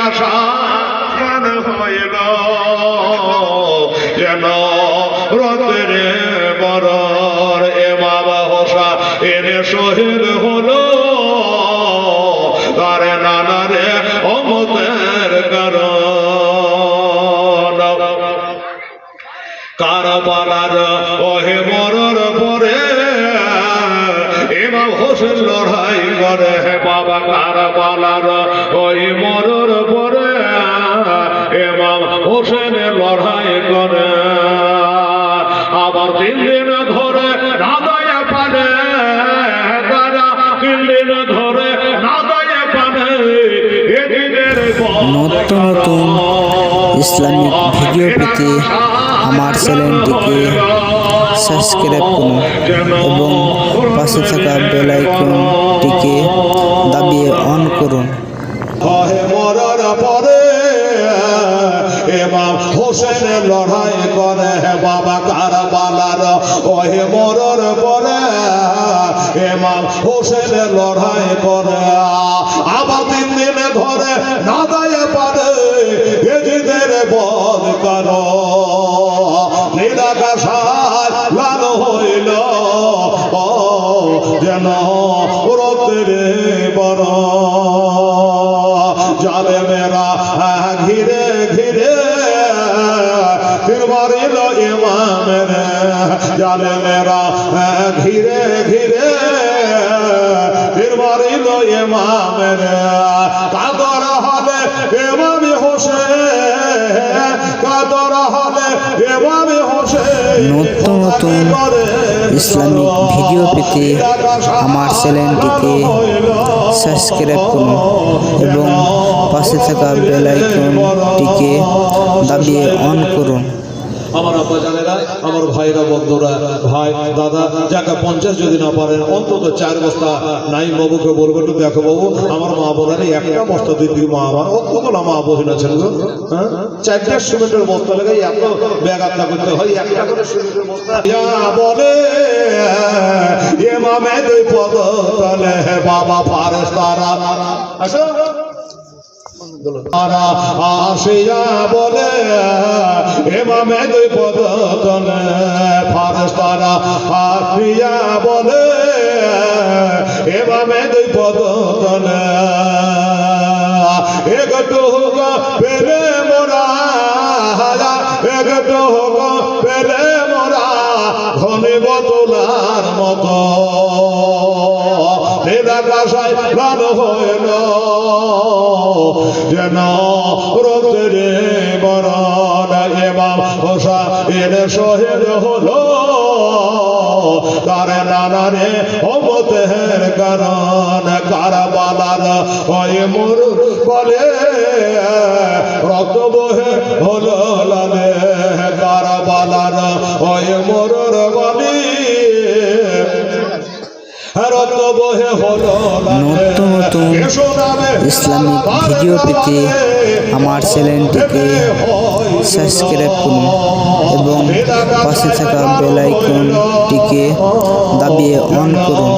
নিরাকাশান হইল যেন রতের বরর ইমাম হোসেন শহীদ হলো তার নানারে অমতের কারণ কারবালার ওহে মরর পরে ইমাম হোসেন লড়াই করে বাবা কারবালার ওই মরর পরে ইমাম হোসেন লড়াই করে আবার 3 দিন ধরে নাদায় পানে তারা 3 দিন ধরে নাদায় পানে এদিনের নতুন নতুন ইসলামিক ভিডিও পেতে আমার চ্যানেলটিকে সাবস্ক্রাইব করুন এবং পাশে থাকা বেল আইকনটিকে দাবিয়ে অন করুন। মরার পরে ইমাম হোসেন লড়াই করে বাবা কারবালার ওহে মরার পরে ইমাম হোসেন লড়াই করে আবার 3 দিন ধরে নাদায় পারে এজিদের বল করো নিরাকাশায় লাল হইল যেন রতের বড় জালে মেরা ঘিরে ঘিরে ফির মারিল ইমামের জালে মেরা ঘিরে ঘিরে ফির মারিল ইমামের কাদর হলে ইমাম হোসেন কাদর হলে ইমাম হোসেন। নতুন নতুন ইসলামিক ভিডিও পেতে আমার চ্যানেলটিকে সাবস্ক্রাইব করুন এবং পাশে থাকা বেল আইকনটিকে দাবিয়ে অন করুন। আমার আব্বা জানেরা আমার ভাইরা বন্ধুরা ভাই দাদা যাকে 50 যদি না পারেন অন্তত 4 বস্তা নাই বাবুকে বলবেন একটু দেখো বাবু আমার মা বোনের একটা বস্তা দিদি মা আমার অতগুলো মা বোন আছেন হ্যাঁ 4টা সিমেন্টের বস্তা লাগাই এত ব্যাগ আত্মা করতে হয় একটা করে সিমেন্টের বস্তা বলে ইমামে 2 পদ তলে বাবা ফারেস্তারা আসো আসিয়া বলে ইমামে 2 পদ তলে ফারেস্তারা আসিয়া বলে ইমামে 2 পদ তলে একটু হোক পেলে মোরা একটু হোক পেলে মোরা ধনে বতলার মতো নিরাকাশায় লাল হইল যেন রতের বরণ ইমাম হোসেন শহীদ হলো তার নানারে অমতের কারণ কারবালার ওই মোর বলে রক্ত বহে হলো লালে কারবালার ওই মোরর বলি নতুন নতুন ইসলামিক ভিডিও পেতে আমার চ্যানেলটিকে সাবস্ক্রাইব করুন এবং পাশে থাকা বেল আইকনটিকে দাবিয়ে অন করুন।